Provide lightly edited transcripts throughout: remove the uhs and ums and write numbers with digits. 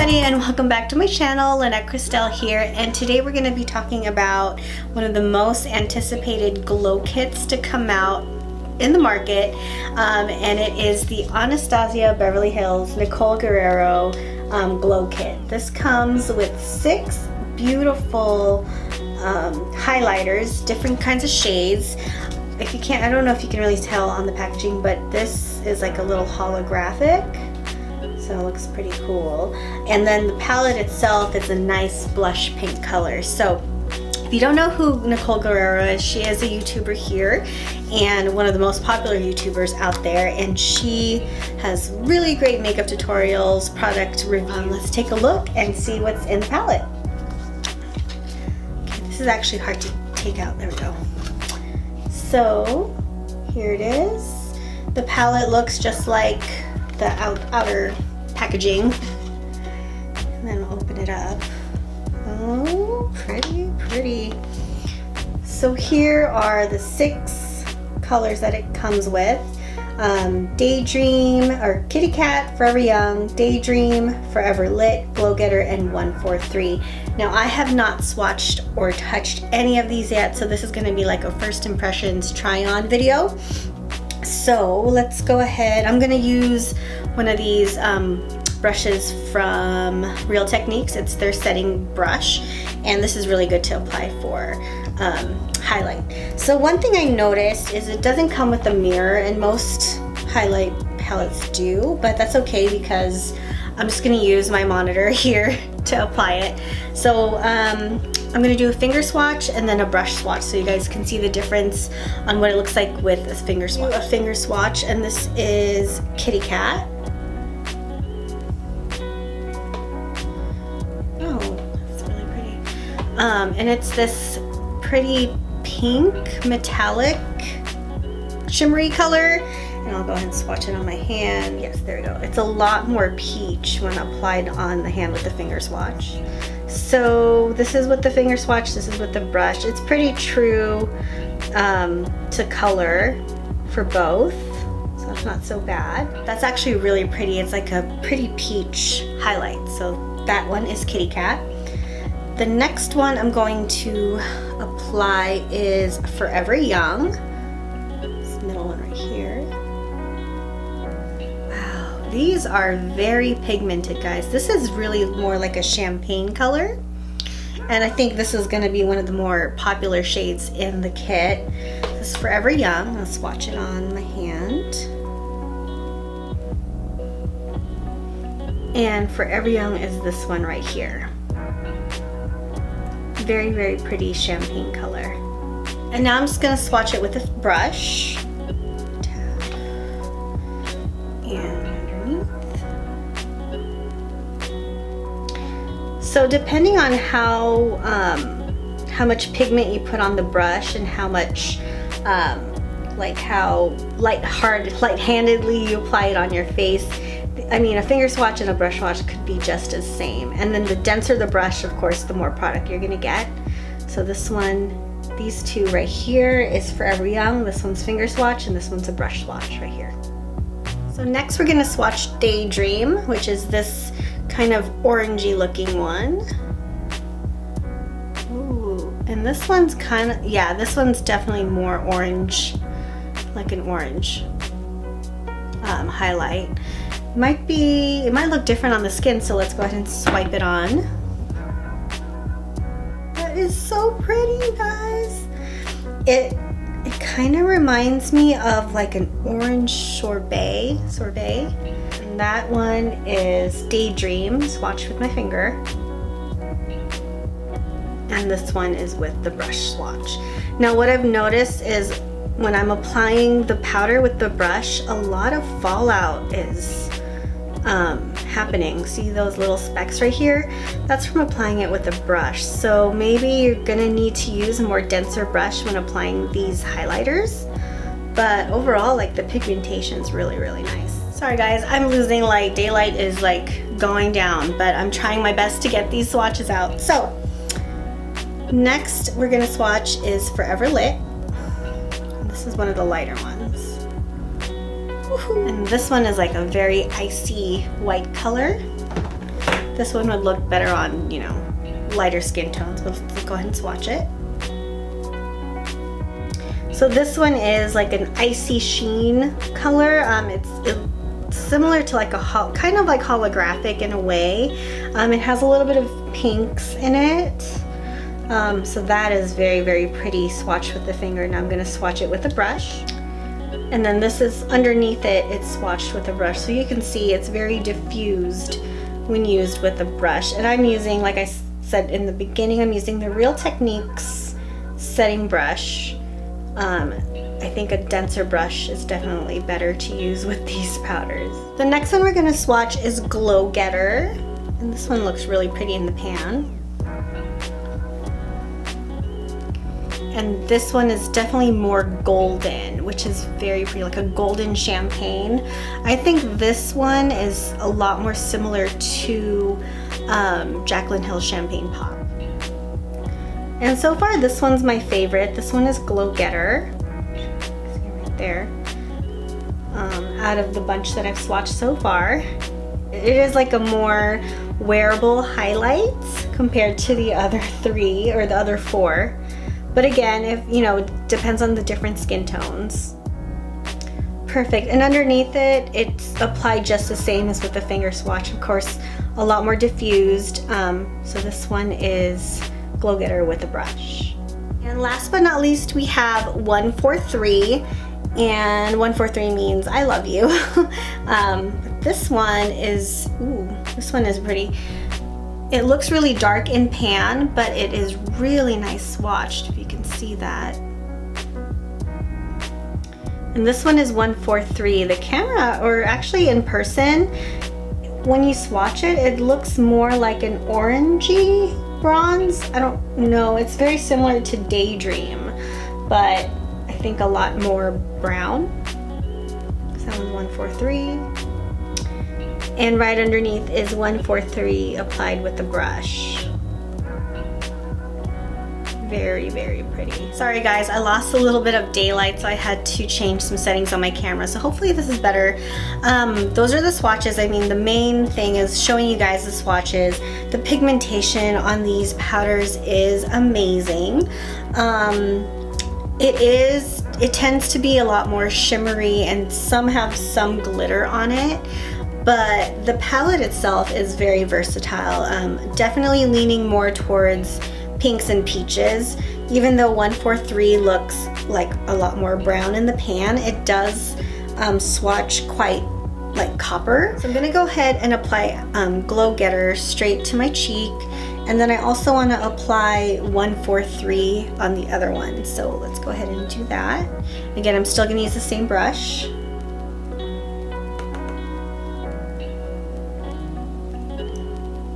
everybody, and welcome back to my channel. Lannetkrystle here, and today we're going to be talking about one of the most anticipated glow kits to come out in the market, and it is the Anastasia Beverly Hills Nicole Guerriero Glow Kit. This comes with 6 beautiful highlighters, different kinds of shades. If you can't, I don't know if you can really tell on the packaging, but this is like a little holographic. So it looks pretty cool. And then the palette itself is a nice blush pink color. So if you don't know who Nicole Guerriero is, she is a YouTuber here and one of the most popular YouTubers out there. And she has really great makeup tutorials, product reviews. Let's take a look and see what's in the palette. Okay, this is actually hard to take out. There we go. So here it is. The palette looks just like the outer packaging, and then we'll open it up. Oh, pretty. So here are the 6 colors that it comes with. Daydream, or Kitty Cat, Forever Young, Daydream, Forever Lit, Glow Getter, and 143. Now I have not swatched or touched any of these yet, so this is going to be like a first impressions try on video. So let's go ahead. I'm going to use one of these brushes from Real Techniques. It's their setting brush, and this is really good to apply for highlight. So one thing I noticed is it doesn't come with a mirror, and most highlight palettes do, but that's okay because I'm just going to use my monitor here to apply it. So I'm going to do a finger swatch and then a brush swatch so you guys can see the difference on what it looks like with a finger swatch. A finger swatch, and this is Kitty Cat. Oh, that's really pretty. And it's this pretty pink metallic shimmery color. And I'll go ahead and swatch it on my hand. Yes, there we go. It's a lot more peach when applied on the hand with the finger swatch. So this is with the finger swatch, this is with the brush. It's pretty true to color for both, so it's not so bad. That's actually really pretty. It's like a pretty peach highlight. So that one is Kitty Cat. The next one I'm going to apply is Forever Young. This middle one right here. These are very pigmented, guys. This is really more like a champagne color, and I think this is going to be one of the more popular shades in the kit. This is Forever Young. I'll swatch it on my hand. And Forever Young is this one right here. Very pretty champagne color. And now I'm just going to swatch it with a brush. So depending on how much pigment you put on the brush and how much, like how light-handedly you apply it on your face, I mean, a finger swatch and a brush swatch could be just as same. And then the denser the brush, of course, the more product you're gonna get. So this one, these 2 right here is Forever Young. This one's finger swatch, and this one's a brush swatch right here. So next we're gonna swatch Daydream, which is this kind of orangey looking one. Ooh, and this one's kind of, yeah, this one's definitely more orange, like an orange highlight. It might look different on the skin, so let's go ahead and swipe it on. That is so pretty, guys. It kind of reminds me of like an orange sorbet. And that one is Daydream, swatched with my finger. And this one is with the brush swatch. Now what I've noticed is when I'm applying the powder with the brush, a lot of fallout is happening. See those little specks right here? That's from applying it with a brush. So maybe you're gonna need to use a more denser brush when applying these highlighters. But overall, like, the pigmentation's really nice. Sorry guys, I'm losing light. Daylight is like going down, but I'm trying my best to get these swatches out. So next we're gonna swatch is Forever Lit. This is one of the lighter ones. And this one is like a very icy white color. This one would look better on, you know, lighter skin tones, but let's go ahead and swatch it. So this one is like an icy sheen color. It's similar to like a kind of like holographic in a way. It has a little bit of pinks in it. So that is very, very pretty swatched with the finger. Now I'm going to swatch it with a brush. And then this is underneath it, it's swatched with a brush. So you can see it's very diffused when used with a brush. And I'm using, like I said in the beginning, I'm using the Real Techniques setting brush. I think a denser brush is definitely better to use with these powders. The next one we're going to swatch is Glow Getter. And this one looks really pretty in the pan. And this one is definitely more golden, which is very pretty, like a golden champagne. I think this one is a lot more similar to Jaclyn Hill's Champagne Pop. And so far, this one's my favorite. This one is Glow Getter. See right there. Out of the bunch that I've swatched so far, it is like a more wearable highlight compared to the other three or the other four. But again, if you know, it depends on the different skin tones. Perfect. And underneath it, it's applied just the same as with the finger swatch. Of course, a lot more diffused. So this one is Glow Getter with a brush. And last but not least, we have 143. And 143 means I love you. This one is, this one is pretty. It looks really dark in pan, but it is really nice swatched, if you can see that. And this one is 143. The camera, or actually in person, when you swatch it, it looks more like an orangey bronze. I don't know, it's very similar to Daydream, but I think a lot more brown. So that one's 143. And right underneath is 143 applied with the brush. Very, very pretty. Sorry guys, I lost a little bit of daylight, so I had to change some settings on my camera. So hopefully this is better. Those are the swatches. I mean, the main thing is showing you guys the swatches. The pigmentation on these powders is amazing. It tends to be a lot more shimmery, and some have some glitter on it. But the palette itself is very versatile. Definitely leaning more towards pinks and peaches. Even though 143 looks like a lot more brown in the pan, it does swatch quite like copper. So I'm gonna go ahead and apply Glow Getter straight to my cheek. And then I also wanna apply 143 on the other one. So let's go ahead and do that. Again, I'm still gonna use the same brush.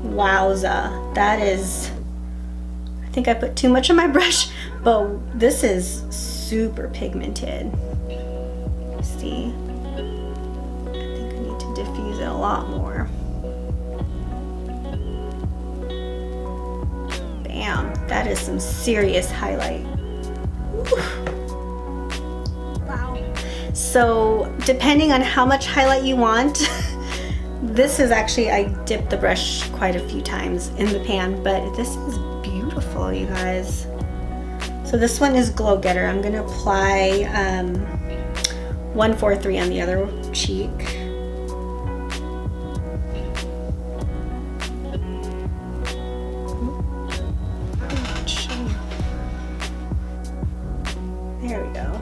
Wowza, that is, I think I put too much on my brush, but this is super pigmented. See, I think I need to diffuse it a lot more. Bam, that is some serious highlight. Wow. So depending on how much highlight you want, this is actually, I dipped the brush quite a few times in the pan, but this is beautiful, you guys. So this one is Glow Getter. I'm gonna apply 143 on the other cheek. There we go.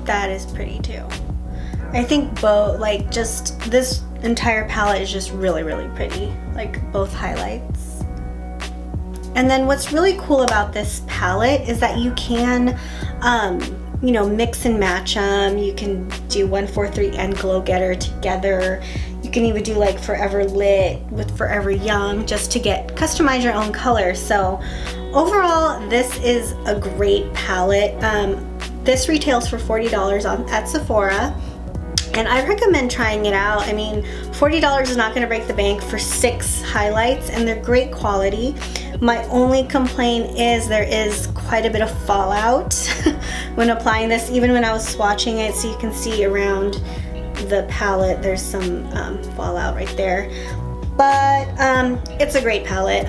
That is pretty too. I think both, like just this entire palette is just really, really pretty, like both highlights. And then what's really cool about this palette is that you can, you know, mix and match them. You can do 143 and Glow Getter together. You can even do like Forever Lit with Forever Young just to customize your own color. So overall, this is a great palette. This retails for $40 at Sephora. and I recommend trying it out. I mean, $40 is not going to break the bank for 6 highlights, and they're great quality. My only complaint is there is quite a bit of fallout when applying this, even when I was swatching it. So you can see around the palette there's some fallout right there, but it's a great palette.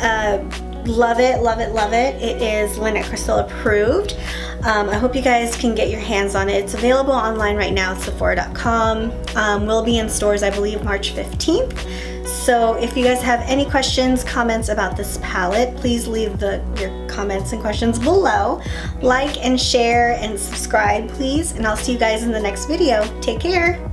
Love it, love it, love it. It is Lannett Crystal approved. I hope you guys can get your hands on it. It's available online right now at Sephora.com. Will be in stores, I believe, March 15th. So if you guys have any questions, comments about this palette, please leave your comments and questions below. Like and share and subscribe, please. And I'll see you guys in the next video. Take care.